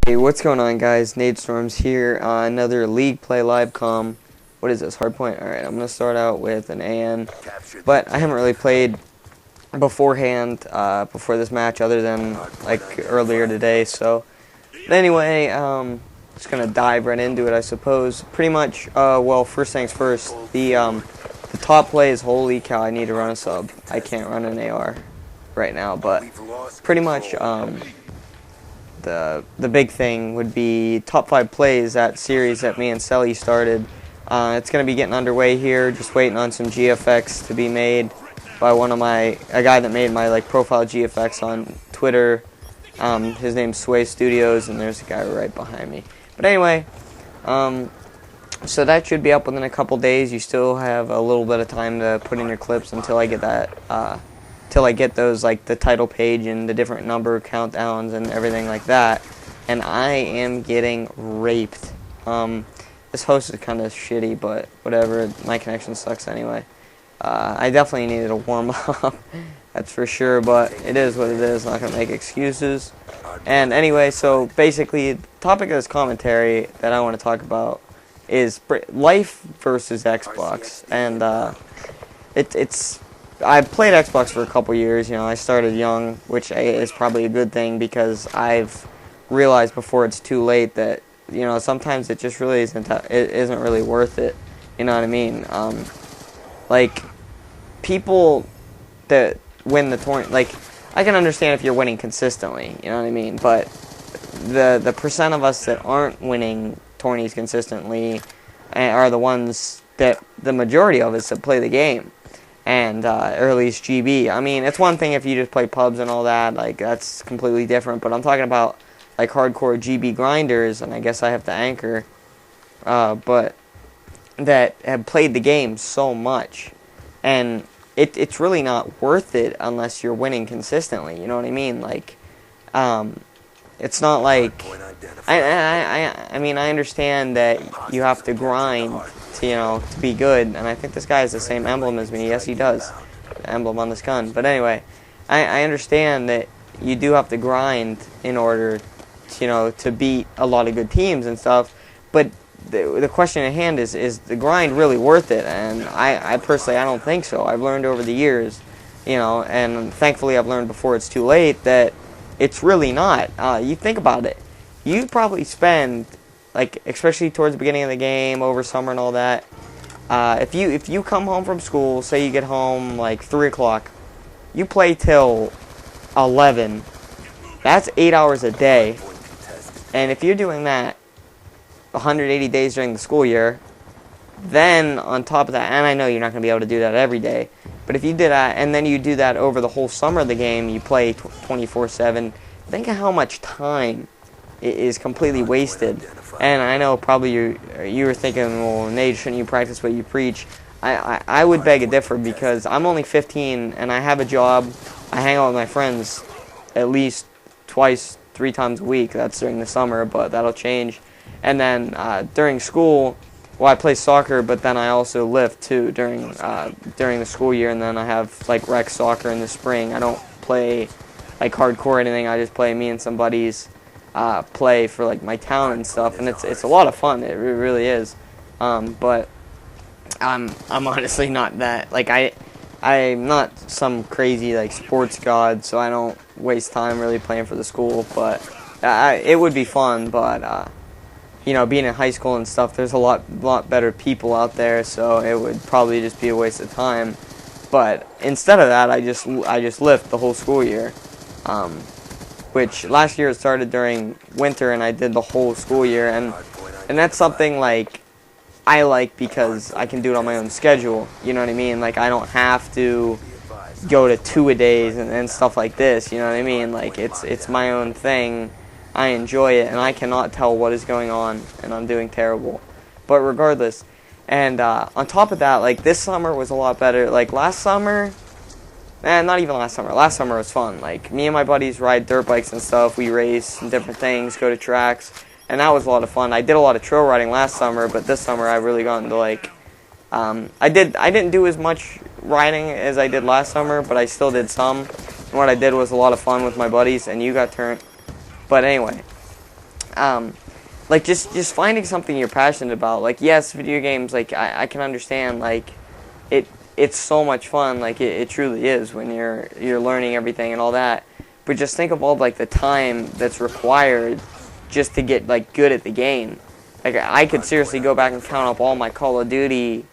Hey, what's going on, guys? Nadestorms here. Another League Play Live com. What is this? Hardpoint? Alright, I'm going to start out with an AN. But I haven't really played beforehand, before this match, other than, like, earlier today. So, anyway, just going to dive right into it, I suppose. Pretty much, well, first things first. The top play is, holy cow, I need to run a sub. I can't run an AR right now, but pretty much, the big thing would be top 5 plays, that series that me and Selly started. It's going to be getting underway here, just waiting on some GFX to be made by a guy that made my profile GFX on Twitter. His name's Sway Studios, and there's a guy right behind me. But anyway, so that should be up within a couple days. You still have a little bit of time to put in your clips until I get that, till I get those, the title page and the different number countdowns and everything like that. And I am getting raped. This host is kind of shitty, but whatever. My connection sucks anyway. I definitely needed a warm-up, that's for sure, but it is what it is. I'm not going to make excuses. And anyway, so basically, the topic of this commentary that I want to talk about is life versus Xbox. And I played Xbox for a couple years. You know, I started young, which is probably a good thing because I've realized before it's too late that, you know, sometimes it just really isn't really worth it. You know what I mean? People that win the tournament, I can understand if you're winning consistently. You know what I mean? But the percent of us that aren't winning tourneys consistently are the ones that the majority of us that play the game. And, or at least GB. I mean, it's one thing if you just play pubs and all that, that's completely different, but I'm talking about, hardcore GB grinders, and I guess I have to anchor, but that have played the game so much, and it's really not worth it unless you're winning consistently, you know what I mean? It's not like, I mean, I understand that you have to grind to be good, and I think this guy has the same emblem as me. Yes, he does. The emblem on this gun. But anyway, I understand that you do have to grind in order, to beat a lot of good teams and stuff, but the question at hand is the grind really worth it? And I personally, I don't think so. I've learned over the years, and thankfully I've learned before it's too late that it's really not. You think about it. You probably spend, especially towards the beginning of the game, over summer and all that, if you come home from school, say you get home 3 o'clock, you play till 11, that's 8 hours a day, and if you're doing that 180 days during the school year, then on top of that, and I know you're not going to be able to do that every day, but if you did that, and then you do that over the whole summer of the game, you play 24/7, think of how much time is completely wasted. And I know probably you were thinking, well, Nate, shouldn't you practice what you preach? I would beg to differ because I'm only 15 and I have a job. I hang out with my friends at least 3 times a week. That's during the summer, but that'll change. And then during school, well, I play soccer, but then I also lift too during the school year. And then I have rec soccer in the spring. I don't play hardcore or anything. I just play me and some buddies. Play for my town and stuff, and it's a lot of fun. It really is. But I'm honestly not that. I'm not some crazy sports god, so I don't waste time really playing for the school. But it would be fun. But being in high school and stuff, there's a lot better people out there, so it would probably just be a waste of time. But instead of that, I just lift the whole school year. Which last year it started during winter, and I did the whole school year, and that's something I like because I can do it on my own schedule. You know what I mean? I don't have to go to 2-a-days and stuff like this. You know what I mean? It's my own thing. I enjoy it, and I cannot tell what is going on, and I'm doing terrible. But regardless, and on top of that, this summer was a lot better. Last summer. Not even last summer. Last summer was fun. Me and my buddies ride dirt bikes and stuff. We race and different things, go to tracks, and that was a lot of fun. I did a lot of trail riding last summer, but this summer I really got into I didn't do as much riding as I did last summer, but I still did some. And what I did was a lot of fun with my buddies, and you got turned. But anyway, like just finding something you're passionate about. Like, yes, video games, like I can understand, like it's so much fun, like it truly is when you're learning everything and all that. But just think of all like the time that's required just to get like good at the game. Like, I could seriously go back and count up all my Call of Duty,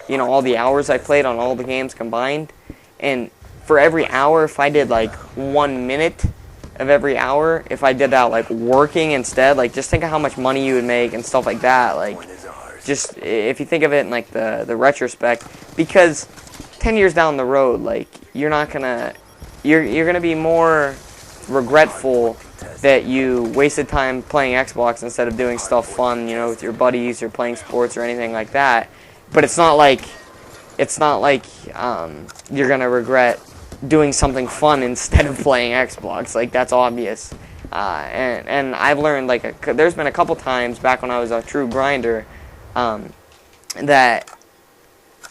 all the hours I played on all the games combined, and for every hour, if I did like 1 minute of every hour, if I did that like working instead, like just think of how much money you would make and stuff like that. Like, just if you think of it in like the retrospect, because 10 years down the road, like you're gonna be more regretful that you wasted time playing Xbox instead of doing stuff fun, with your buddies or playing sports or anything like that. But it's not like you're gonna regret doing something fun instead of playing Xbox. Like, that's obvious. And I've learned, like, there's been a couple times back when I was a true grinder, that,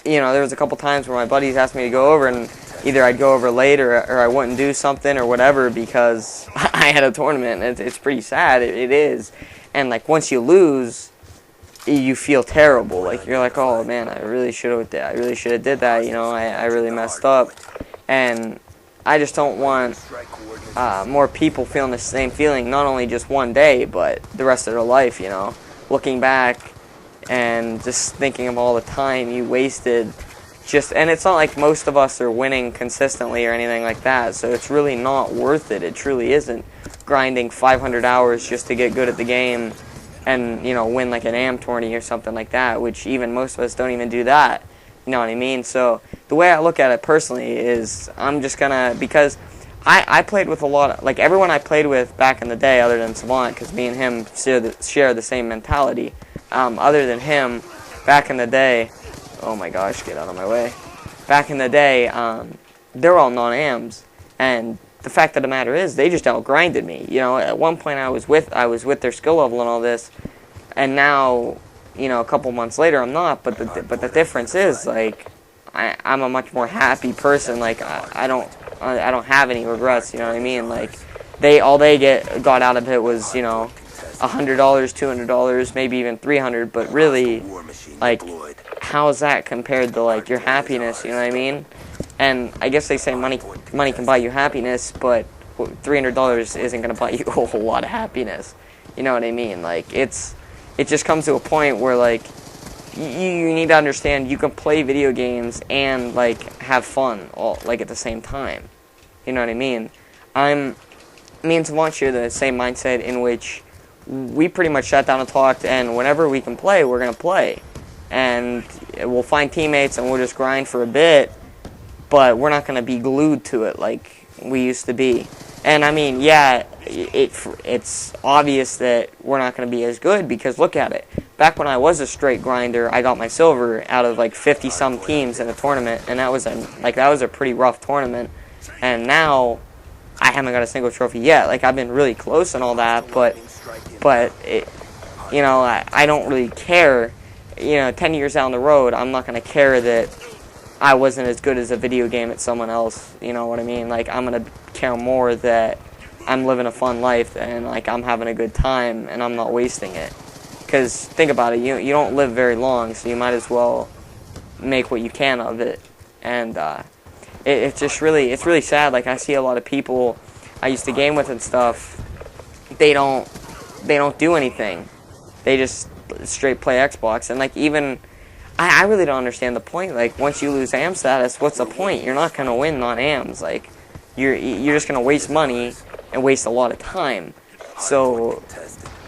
there was a couple times where my buddies asked me to go over, and either I'd go over late or I wouldn't do something or whatever because I had a tournament. And it's pretty sad. It is. And, like, once you lose, you feel terrible. Like, you're like, oh, man, I really should have did that. I really messed up. And I just don't want more people feeling the same feeling, not only just one day, but the rest of their life, looking back and just thinking of all the time you wasted. And it's not like most of us are winning consistently or anything like that, so it's really not worth it. It truly isn't. Grinding 500 hours just to get good at the game and, win like an AM tourney or something like that, which even most of us don't even do that. You know what I mean? So the way I look at it personally is I'm just gonna, because I played with a lot of, like, everyone I played with back in the day, other than Savant, because me and him share the same mentality. Other than him, back in the day, oh my gosh, get out of my way. Back in the day, they're all non-AMs, and the fact of the matter is, they just outgrinded me. At one point I was with their skill level and all this, and now, a couple months later I'm not. But the difference is, like, I'm a much more happy person. Like, I don't have any regrets. You know what I mean? Like, they got out of it was $100, $200, maybe even $300. But really, like, how is that compared to like your happiness? You know what I mean? And I guess they say money can buy you happiness, but $300 isn't going to buy you a whole lot of happiness. You know what I mean? Like, it just comes to a point where, like, you need to understand you can play video games and, like, have fun all, like, at the same time. You know what I mean? Me and Savant share the same mindset in which we pretty much sat down and talked, and whenever we can play, we're going to play. And we'll find teammates and we'll just grind for a bit, but we're not going to be glued to it like we used to be. And I mean, yeah, it's obvious that we're not going to be as good because look at it. Back when I was a straight grinder, I got my silver out of like 50-some teams in a tournament, and that was a pretty rough tournament. And now I haven't got a single trophy yet. Like, I've been really close and all that, but it, I don't really care. 10 years down the road, I'm not going to care that I wasn't as good as a video game at someone else. You know what I mean? Like, I'm going to care more that I'm living a fun life and, like, I'm having a good time and I'm not wasting it. Because, think about it, you don't live very long, so you might as well make what you can of it. And it's really sad. Like, I see a lot of people I used to game with and stuff, they don't do anything. They just straight play Xbox. And, like, even I really don't understand the point. Like, once you lose AM status, what's the point? You're not going to win non-AMs. Like, you're just going to waste money and waste a lot of time. So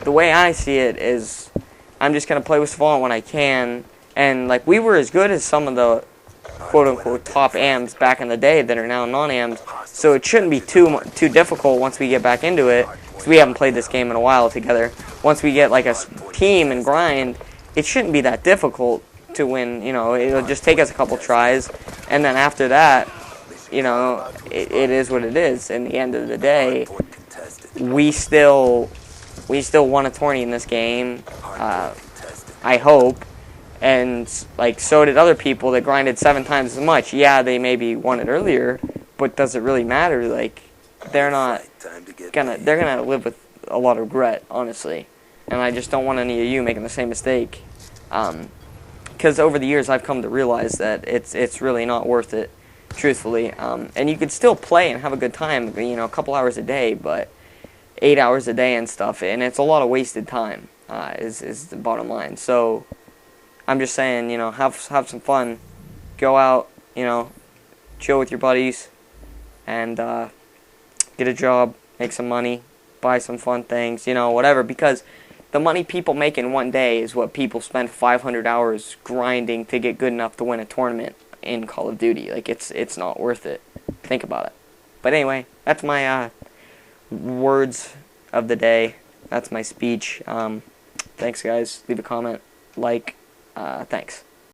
the way I see it is I'm just going to play with Savant when I can. And, like, we were as good as some of the quote-unquote top AMs back in the day that are now non-AMs. So it shouldn't be too difficult once we get back into it. Because we haven't played this game in a while together. Once we get, like, a team and grind, it shouldn't be that difficult to win. It'll just take us a couple tries, and then after that, it is what it is. In the end of the day, we still won a tourney in this game, I hope, and, like, so did other people that grinded 7 times as much. Yeah, they maybe won it earlier, but does it really matter? Like, they're gonna live with a lot of regret, honestly. and I just don't want any of you making the same mistake. Because over the years I've come to realize that it's really not worth it, truthfully. And you could still play and have a good time, you know, a couple hours a day, but 8 hours a day and stuff, and it's a lot of wasted time, is the bottom line. So I'm just saying, you know, have some fun, go out, you know, chill with your buddies, and get a job, make some money, buy some fun things, you know, whatever, because the money people make in one day is what people spend 500 hours grinding to get good enough to win a tournament in Call of Duty. Like, it's not worth it. Think about it. But anyway, that's my words of the day. That's my speech. Thanks, guys. Leave a comment, like, thanks.